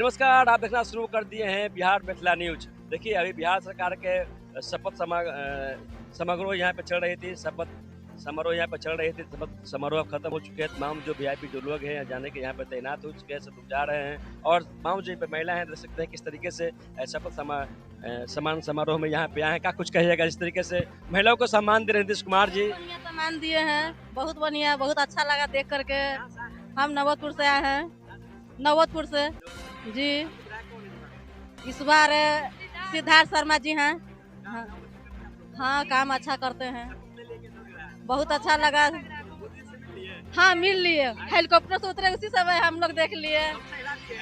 नमस्कार, आप देखना शुरू कर दिए हैं बिहार मिथिला न्यूज। देखिए, अभी बिहार सरकार के शपथ समारोह यहाँ पे चल रही थी। शपथ समारोह यहाँ पे चल रही थी। शपथ समारोह अब खत्म हो चुके हैं। तमाम जो वीआईपी जो लोग हैं जाने के यहाँ पे तैनात हो चुके हैं, सब लोग जा रहे हैं। और तमाम जो पे महिला हैं, देख सकते हैं किस तरीके से शपथ सम्मान समारोह में यहाँ पे आए हैं। क्या कुछ कहिएगा जिस तरीके से महिलाओं को सम्मान दे रहे हैं नीतीश कुमार जी? बढ़िया सम्मान दिए हैं, बहुत बढ़िया, बहुत अच्छा लगा देख करके। हम नवतपुर से आए हैं, नवतपुर से जी। इस बार सिद्धार्थ शर्मा जी हैं। हाँ, काम अच्छा करते हैं, बहुत अच्छा लगा। हाँ, मिल लिए, हेलीकॉप्टर से उतरे उसी समय हम लोग देख लिए।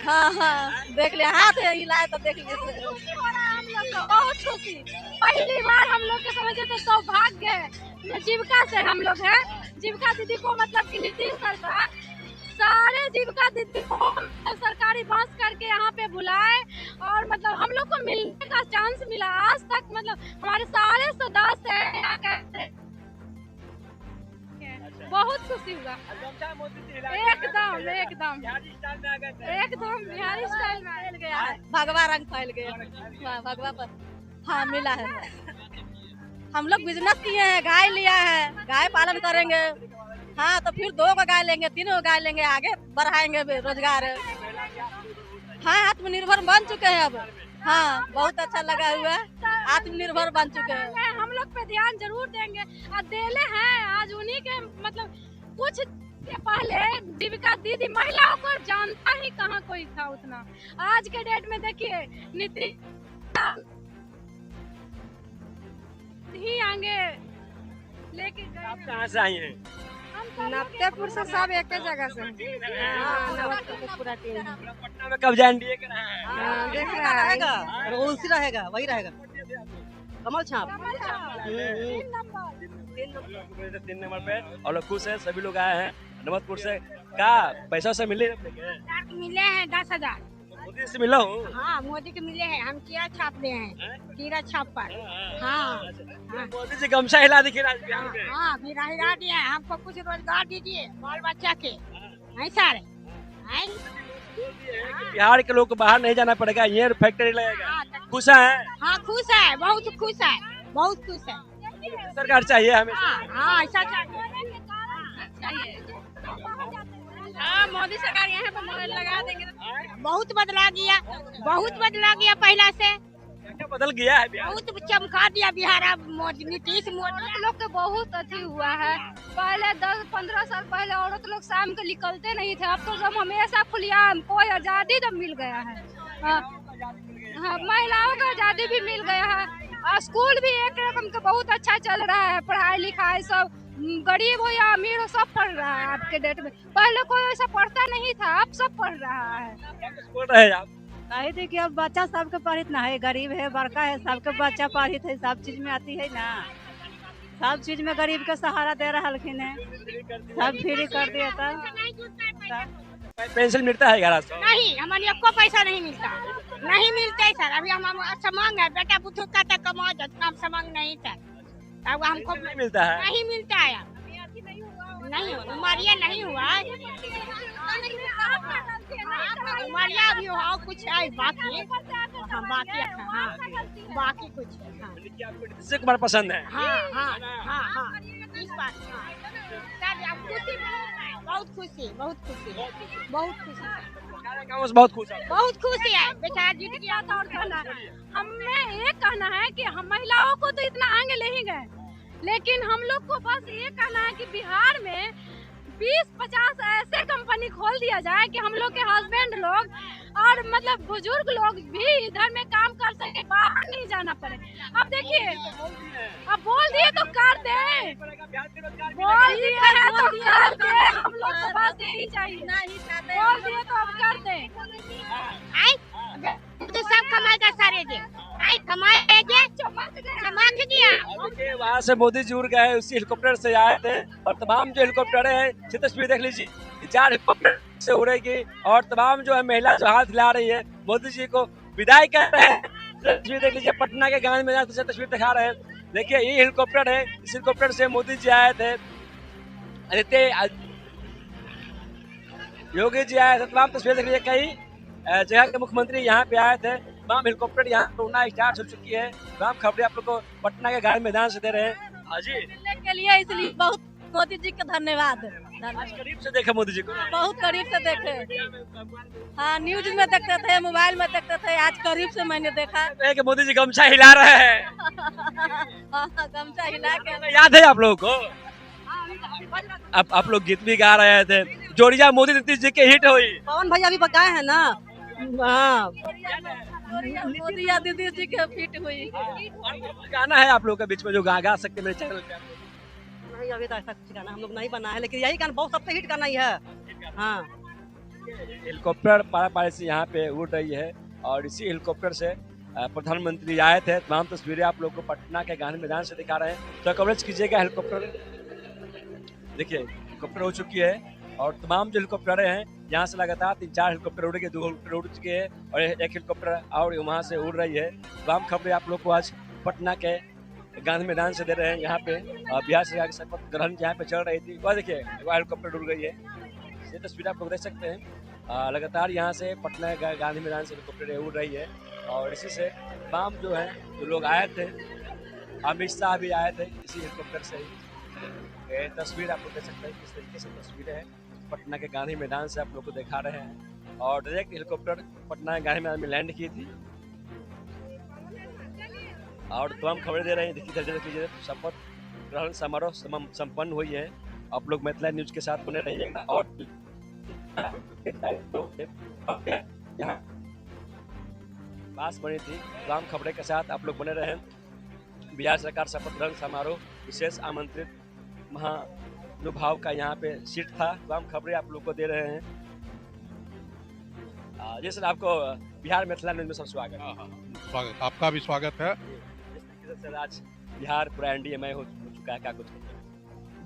हाँ देख लिया, हाथ हिलाए तो देख लिए। बहुत खुशी, पहली बार हम लोग के समझे तो सौभाग्य है। जीविका से हम लोग हैं, जीविका दीदी को मतलब कि नीतीश सरकार सारे जीविका दीदी को सरकारी बस करके यहाँ पे बुलाए और मतलब हम लोग को मिलने का चांस मिला। आज तक मतलब हमारे सारे सदस्य हैं, बहुत खुशी हुआ। एकदम एकदम एकदम बिहारी स्टाइल में फैल गया है, भगवा रंग फैल गया। भगवा पर हाँ मिला है। हम लोग बिजनेस किए हैं, गाय लिया है, गाय पालन करेंगे। हाँ, तो फिर 2 गाय लेंगे, 3 गाय लेंगे, आगे बढ़ाएंगे रोजगार। हाँ, आत्मनिर्भर बन चुके हैं अब। हाँ, बहुत अच्छा लगा हुआ है, आत्मनिर्भर बन चुके हैं। हम लोग पे ध्यान जरूर देंगे और देले हैं। आज उन्हीं के मतलब कुछ के पहले जीविका दीदी महिलाओं को जानता ही कहाँ कोई था उतना। आज के डेट में देखिए नीतीश ही आगे लेके गए। आप कहाँ से आई हैं? नवतेपुर से सब एक जगह से। पटना में कब जाएंगे? देख रहेगा, उसी रहेगा, वही रहेगा। कमल छाप 3 नंबर पे। और लोग खुश है, सभी लोग आए हैं नवतपुर से। का पैसा से मिले हैं 10,000। मोदी से मिला हूँ। हाँ, मोदी के मिले हैं। हम कीड़ा छाप दे हैं, कीड़ा छाप पर। हाँ, मोदी जी गमछा हिला दिखे बिहार में। हाँ, फिर हिला दिए। हमको कुछ रोजगार दीजिए बाल बच्चा के। नहीं सर, बिहार के लोग को बाहर नहीं जाना पड़ेगा, ये फैक्ट्री लगेगा। खुश है? हाँ, खुश है, बहुत खुश है, बहुत खुश है। सरकार चाहिए हमें। हाँ, ऐसा चाहिए। हाँ, मोदी सरकार यहाँ पर मोहर लगा देंगे। बहुत बदला गया, बहुत बदला गया पहला से। क्या बदल गया है बिहार? बहुत चमका दिया बिहार। अब नीतीश मोदी लोग के बहुत अच्छी हुआ है। पहले 10-15 साल पहले औरत लोग शाम को निकलते नहीं थे। अब तो जब हमेशा खुलेआम कोई आजादी तो मिल गया है। हाँ, महिलाओं को आजादी भी मिल गया है। और स्कूल भी एक रकम का बहुत अच्छा चल रहा है। पढ़ाई लिखाई सब, गरीब हो या अमीर हो, सब पढ़ रहा है आज के डेट में। पहले कोई ऐसा पढ़ता नहीं था, अब सब पढ़ रहा है। बोल रहे हैं आप? कहे थे कि अब बच्चा सबके पढ़ित ना है, गरीब है बड़का है, सबके बच्चा पढ़ित है, सब चीज में आती है ना। सब चीज में गरीब के सहारा दे रहा हलखिन है, सब फ्री कर दिया था। पेंशन मिलता है 1100? नहीं, हमारे को पैसा नहीं मिलता, नहीं मिलता है सर। अभी हम समांग है, बेटा बुद्धू का तक कमा काम समांग नहीं सर। अब हमको नहीं मिलता है, नहीं मिलता है। नहीं, उमरिया नहीं हुआ, उमरिया भी हुआ कुछ है बाकी। हाँ, बाकी हाँ, बाकी कुछ हाँ। नीतीश कुमार पसंद है? हाँ हाँ हाँ हाँ, इस बात बहुत खुशी, बहुत खुशी, बहुत खुशी, बहुत खुश है। बहुत खुशी है। बेचारा जीत गया था। और कहना हमें ये कहना है कि हम महिलाओं को तो इतना आगे ले ही गए, लेकिन हम लोग को बस ये कहना है कि बिहार में 20-50 ऐसे कंपनी खोल दिया जाए कि हम लोग के हस्बैंड लोग और मतलब बुजुर्ग लोग भी इधर में काम कर सके, बाहर नहीं जाना पड़े। अब देखिए, अब बोल दिए तो कर दे, बोल दिए है तो कर दे। हम लोग को बस यही चाहिए, बोल दिए तो अब कर दे। तो सब कमाएगा सारे दे, कमाएगा चमक दिया। वहाँ से मोदी जी उड़ गए, उसी हेलीकॉप्टर से आए थे। और तमाम जो हेलीकॉप्टर है, तस्वीर देख लीजिए, 4 हेलीकॉप्टर से उड़ेगी। और तमाम जो है महिला जो हाथ हिला रही है, मोदी जी को विदाई कर रहे हैं। तस्वीर देख लीजिए, पटना के गांव में तस्वीर दिखा रहे हैं। देखिए, ये हेलीकॉप्टर है, इस हेलीकॉप्टर से मोदी जी आए थे, योगी जी आए थे। तमाम तस्वीर देख लीजिए, कई जगह के मुख्यमंत्री यहाँ पे आए थे। तमाम हेलीकॉप्टर यहाँ पे उड़ना स्टार्ट हो चुकी है। तमाम खबरें आप लोग को पटना के गांधी मैदान से दे रहे हैं। हाँ जी, मिलने के लिए इसलिए बहुत मोदी जी का धन्यवाद। आज करीब से देखा मोदी जी को। बहुत करीब से देखे, हाँ न्यूज में देखते थे, मोबाइल में देखते थे, आज करीब से मैंने देखा। कि मोदी जी गमछा हिला रहे हैं। हाँ, गमछा हिला के। याद है आप लोगों को? अब आप लोग गीत भी गा रहे थे, जोड़िया मोदी नीतीश जी के हिट हुई। पवन भैया भी बकाए हैं ना। हाँ, मोदी या दीदी जी के फिट हुई। गाना है आप लोग के बीच में जो गा सकते हैं मेरे चैनल पे? नहीं अभी तक ऐसा कुछ गाना हम लोग नहीं बना है, लेकिन यही गाना बहुत सबसे हिट गाना ही है। हाँ, हेलीकॉप्टर पारा से यहाँ पे उड़ रही है और इसी हेलीकॉप्टर से प्रधानमंत्री आए थे। तमाम तस्वीरें आप लोग को पटना के गांधी मैदान से दिखा रहे हैं, तो कवरेज कीजिएगा। हेलीकॉप्टर देखिए, हेलीकॉप्टर हो चुकी है और तमाम जो हेलीकॉप्टर हैं यहाँ से लगातार 3-4 हेलीकॉप्टर उड़ गए, 2 हेलीकॉप्टर उड़ चुके हैं और एक हेलीकॉप्टर और वहाँ से उड़ रही है। तमाम खबरें आप लोग को आज पटना के गांधी मैदान से दे रहे हैं। यहाँ पे बिहार सरकार की शपथ ग्रहण यहाँ पे चल रही थी, वह देखिए वह हेलीकॉप्टर उड़ गई है। ये तस्वीर आप लोग देख सकते हैं। लगातार यहाँ से पटना गांधी मैदान से हेलीकॉप्टर उड़ रही है और इसी से तमाम जो है जो लोग आए थे, अमित शाह भी आए थे इसी हेलीकॉप्टर से ही। ये तस्वीर आप लोग देख सकते हैं किस तरीके से तस्वीरें हैं पटना के गांधी मैदान से आप लोग को दिखा रहे हैं। और डायरेक्ट हेलीकॉप्टर पटना गांधी मैदान में लैंड की थी और तमाम खबरें दे रहे हैं। देखिए, शपथ ग्रहण समारोह संपन्न हुई है। आप लोग मैथिली न्यूज के साथ बने रहिएगा और पास बनी थी तमाम खबरें के साथ आप लोग बने रहे। बिहार सरकार शपथ ग्रहण समारोह विशेष आमंत्रित महानुभाव का यहाँ पे सीट था। तमाम खबरें आप लोग को दे रहे हैं। जी सर, आपको बिहार मैथिली न्यूज में सब स्वागत। स्वागत, आपका भी स्वागत है। सर, आज बिहार पूरा एनडीएमए हो चुका है, क्या कुछ?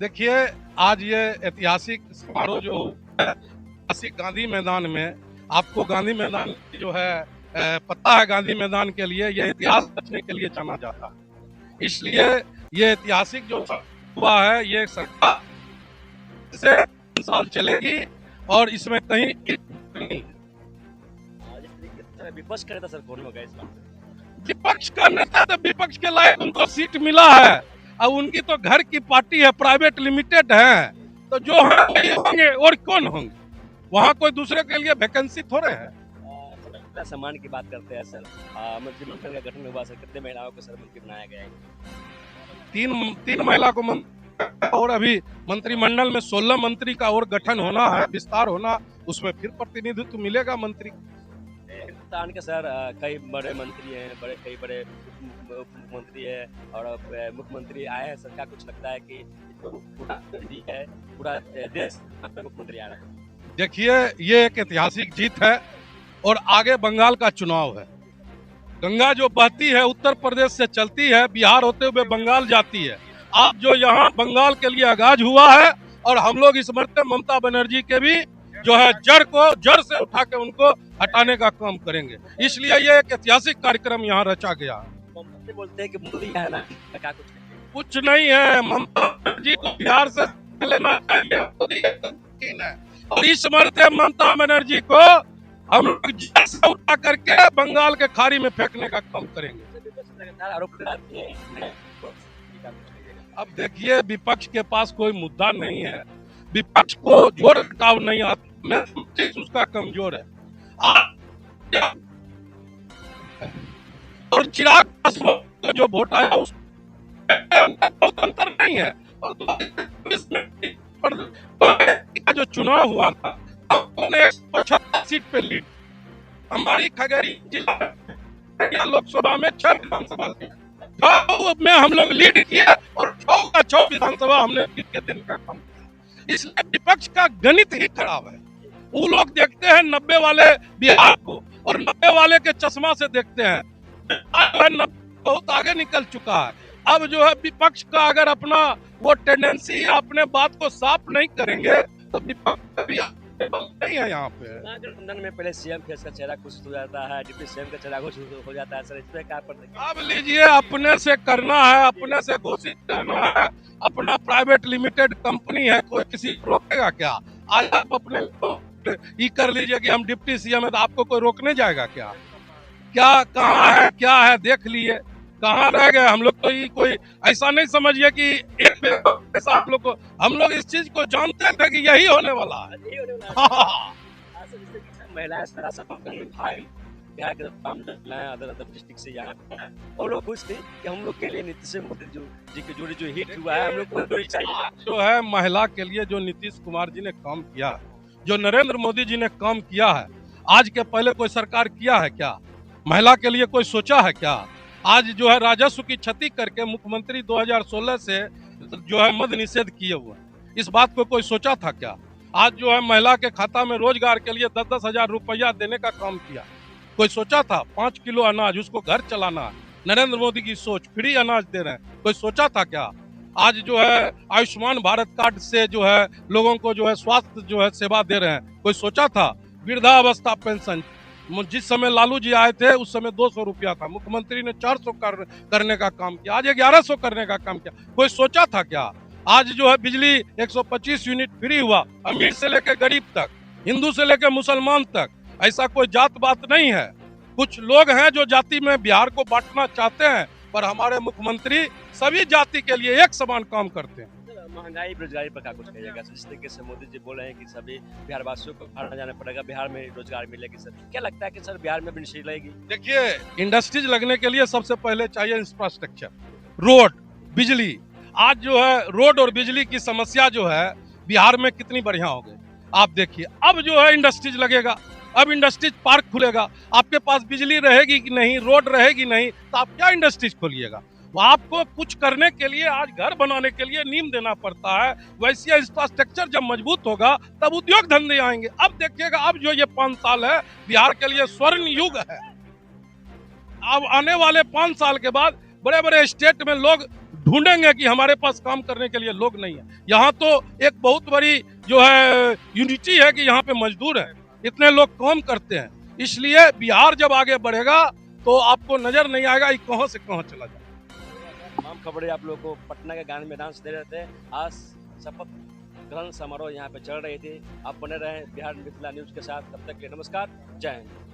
देखिए, आज ये ऐतिहासिक समारोह जो ऐतिहासिक गांधी मैदान में, आपको गांधी मैदान जो है पता है, गांधी मैदान के लिए ये इतिहास रचने के लिए जाना जाता है। इसलिए ये ऐतिहासिक जो हुआ है, ये सरकार से 3 साल चलेगी और इसमें कहीं नहीं। विपक्ष का नेता सर कौन होगा इस बार? विपक्ष का नेता तो विपक्ष के लायक उनको सीट मिला है और उनकी तो घर की पार्टी है, प्राइवेट लिमिटेड है, तो जो होंगे और कौन होंगे, वहाँ कोई दूसरे के लिए वैकेंसी थोड़े है। सम्मान की बात करते हैं सर, मंत्रिमंडल का गठन हुआ सर, कितने महिलाओं को सर मंत्री बनाया गया है? 3 महिला को और अभी मंत्रिमंडल में 16 मंत्री का और गठन होना है, विस्तार होना, उसमें फिर प्रतिनिधित्व मिलेगा मंत्री। हिंदुस्तान के सर कई बड़े मंत्री हैं, कई बड़े उप मुख्यमंत्री है और मुख्यमंत्री आए हैं। सर, क्या कुछ लगता है कि पूरा देश मुख्यमंत्री आ रहा है? देखिए, ये एक ऐतिहासिक जीत है और आगे बंगाल का चुनाव है। गंगा जो बहती है उत्तर प्रदेश से चलती है, बिहार होते हुए बंगाल जाती है। आप जो यहाँ बंगाल के लिए आगाज हुआ है और हम लोग इस मरते ममता बनर्जी के भी जो है जड़ से उठा के उनको हटाने का काम करेंगे। इसलिए ये एक ऐतिहासिक कार्यक्रम यहाँ रचा गया है। बोलते हैं कि मोदी है ना, क्या कुछ नहीं है, ममता बनर्जी को बिहार से लेना चाहिए और इस मरते ममता बनर्जी को हम लोग जड़ से उठा करके बंगाल के खाड़ी में फेंकने का काम करेंगे। अब देखिए, विपक्ष के पास कोई मुद्दा नहीं है, विपक्ष को जोड़ घटाव नहीं आता, उसका कमजोर है। और चिराग पासवान जो वोट आया उसमें बहुत अंतर नहीं है। जो चुनाव हुआ था, हमने 176 सीट पे लीड, हमारी खगड़िया लोकसभा में 6 विधानसभा में हम लोग लीड किया और 6 विधानसभा हमने जीत के दिन का काम किया। इसलिए विपक्ष का गणित ही खराब है। वो लोग देखते हैं 90 वाले बिहार को और 90 वाले के चश्मा से देखते हैं, बहुत आगे निकल चुका है। अब जो है विपक्ष का अगर अपना वो टेंडेंसी अपने बात को साफ नहीं करेंगे तो विपक्ष भी नहीं है यहाँ पे। गठबंधन में पहले सीएम फेस का चेहरा घोषित हो जाता है, डिप्टी सीएम का चेहरा घोषित हो जाता है। सर, इसमें क्या पड़ता है? अब लीजिए, अपने से करना है, अपने से घोषित करना है, अपना प्राइवेट लिमिटेड कंपनी है, कोई किसी को रोकेगा क्या? आज आप अपने ये कर लीजिए कि हम डिप्टी सीएम है, तो आपको कोई रोकने जाएगा क्या? क्या कहाँ है, क्या है, देख लिए, कहाँ रह गए हम लोग। तो ये कोई ऐसा नहीं समझिए कि एक ऐसा हम लोग इस चीज को जानते थे कि यही होने वाला है। महिलाएं बिहार के अदर डिस्ट्रिक्ट से यहाँ वो लोग खुश थे कि हम लोग के लिए नीतीश मोदी जी की जोड़ी जो हिट हुआ है, हम लोग को जोड़ी चाहिए। जो है महिला के लिए जो नीतीश कुमार जी ने काम किया है, जो नरेंद्र मोदी जी ने काम किया है, आज के पहले कोई सरकार किया है क्या? महिला के लिए कोई सोचा है क्या? आज जो है राजस्व की क्षति करके मुख्यमंत्री 2016 से जो है मद निषेध किए हुए, इस बात को कोई सोचा था क्या? आज जो है महिला के खाता में रोजगार के लिए 10-10 हजार रुपया देने का काम किया, कोई सोचा था? 5 किलो अनाज, उसको घर चलाना, नरेंद्र मोदी की सोच, फ्री अनाज दे रहे हैं, कोई सोचा था क्या? आज जो है आयुष्मान भारत कार्ड से जो है लोगों को जो है स्वास्थ्य जो है सेवा दे रहे हैं, कोई सोचा था? वृद्धावस्था पेंशन, जिस समय लालू जी आए थे उस समय 200 रुपया था, मुख्यमंत्री ने 400 करने का काम किया, आज 1100 करने का काम किया, कोई सोचा था क्या? आज जो है बिजली 125 यूनिट फ्री हुआ, अमीर से लेकर गरीब तक, हिंदू से लेकर मुसलमान तक, ऐसा कोई जात बात नहीं है। कुछ लोग हैं जो जाति में बिहार को बांटना चाहते हैं, पर हमारे मुख्यमंत्री सभी जाति के लिए एक समान काम करते हैं। महंगाई बेरोजगारी पर क्या कुछ कहिएगा? जिस तरीके से मोदी जी बोल रहे हैं कि सभी बिहार वासियों को बाहर जाना पड़ेगा, बिहार में रोजगार मिलेगी, सर क्या लगता है कि सर बिहार में भी इंडस्ट्री लगेगी? देखिए, इंडस्ट्रीज लगने के लिए सबसे पहले चाहिए इंफ्रास्ट्रक्चर, रोड, बिजली। आज जो है रोड और बिजली की समस्या जो है बिहार में कितनी बढ़िया हो गई, आप देखिए। अब जो है इंडस्ट्रीज लगेगा, अब इंडस्ट्रीज पार्क खुलेगा, आपके पास बिजली रहेगी कि नहीं, रोड रहेगी नहीं, तो आप क्या इंडस्ट्रीज खोलिएगा? आपको कुछ करने के लिए, आज घर बनाने के लिए नींव देना पड़ता है, वैसे इंफ्रास्ट्रक्चर जब मजबूत होगा तब उद्योग धंधे आएंगे। अब देखिएगा, अब जो ये 5 साल है बिहार के लिए स्वर्ण युग है। अब आने वाले 5 साल के बाद बड़े बड़े स्टेट में लोग ढूंढेंगे कि हमारे पास काम करने के लिए लोग नहीं है। यहाँ तो एक बहुत बड़ी जो है यूनिटी है कि यहाँ पे मजदूर है, इतने लोग काम करते हैं, इसलिए बिहार जब आगे बढ़ेगा तो आपको नजर नहीं आएगा कि कहां से कहां चला जाए। तमाम खबरें आप लोगों को पटना के गांधी मैदान से दे रहे थे। आज शपथ ग्रहण समारोह यहाँ पे चल रही थी। आप बने रहे बिहार मिथिला न्यूज के साथ, तब तक के लिए नमस्कार, जय हिंद।